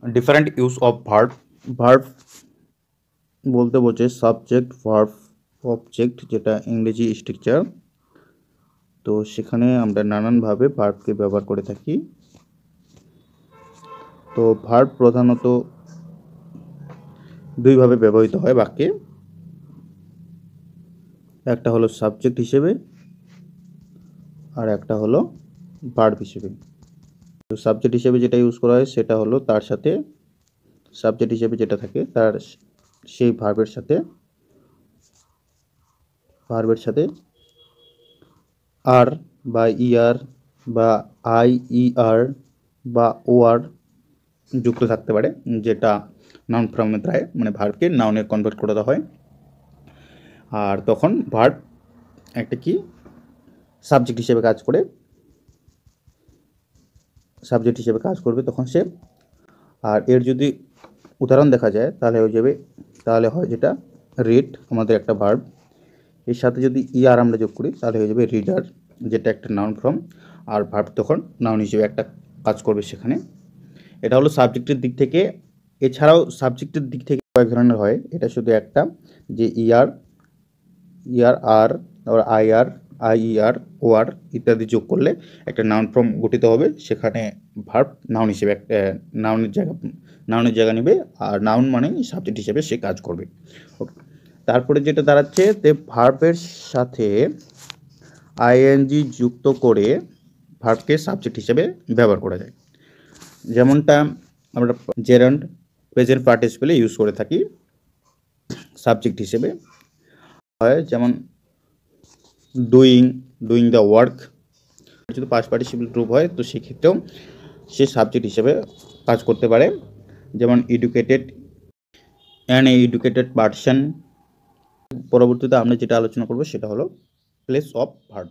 Different use of verb. Verb বলতে বোঝে subject, verb, object, যেটা ইংরেজি স্ট্রাকচার। তো সেখানে আমরা নানানভাবে ভার্বকে ব্যবহার করে থাকি। তো ভার্ব প্রধানত দুইভাবে ব্যবহৃত হয় বাক্যে। একটা হলো সাবজেক্ট হিসেবে আর একটা হলো ভার্ব হিসেবে। তো সাবজেক্ট হিসেবে যেটা ইউজ করা হয় সেটা হলো তার সাথে, সাবজেক্ট হিসেবে যেটা থাকে তার সেই ভার্বের সাথে আর বা ইআর বা আই ই আর বা ও আর যুক্ত থাকতে পারে, যেটা নাউন ফর্মের দ্বারা মানে ভার্বকে নাউনে কনভার্ট করে দেওয়া হয়। আর তখন ভার্ব একটা কি সাবজেক্ট হিসেবে কাজ করবে তখন সে। আর এর যদি উদাহরণ দেখা যায় তাহলে হয় যেটা রিড, আমাদের একটা ভার্ব, এর সাথে যদি ইআর আমরা যোগ করি তাহলে হয়ে যাবে রিডার, যেটা একটা নাউন ফর্ম। আর ভার্ব তখন নাউন হিসেবে একটা কাজ করবে সেখানে। এটা হলো সাবজেক্টের দিক থেকে। এছাড়াও সাবজেক্টের দিক থেকে কয়েক ধরনের হয়, এটা শুধু একটা, যে আর তারপর আইইআর ও আর ইত্যাদি যোগ করলে একটা নাউন ফর্ম গঠিত হবে। সেখানে ভার্ব নাউন হিসেবে নাউনের জায়গা নেবে, আর নাউন মানে সাবজেক্ট হিসেবে সে কাজ করবে। তারপরে যেটা দাঁড়াচ্ছে যে ভার্বের সাথে আইএনজি যুক্ত করে ভার্বকে সাবজেক্ট হিসেবে ব্যবহার করা যায়। যেমনটা আমরা জেরান্ড প্রেজেন্ট পার্টিসিপেলে ইউজ করে থাকি সাবজেক্ট হিসেবে হয়, যেমন ডুইং দ্য ওয়ার্ক। যদি পাস্ট পার্টিসিপেল গ্রুপ হয় তো সেক্ষেত্রেও সে সাবজেক্ট হিসেবে কাজ করতে পারে। যেমন এডুকেটেড পার্সন। পরবর্তীতে আমরা যেটা আলোচনা করব সেটা হলো প্লেস অফ ভার্ব।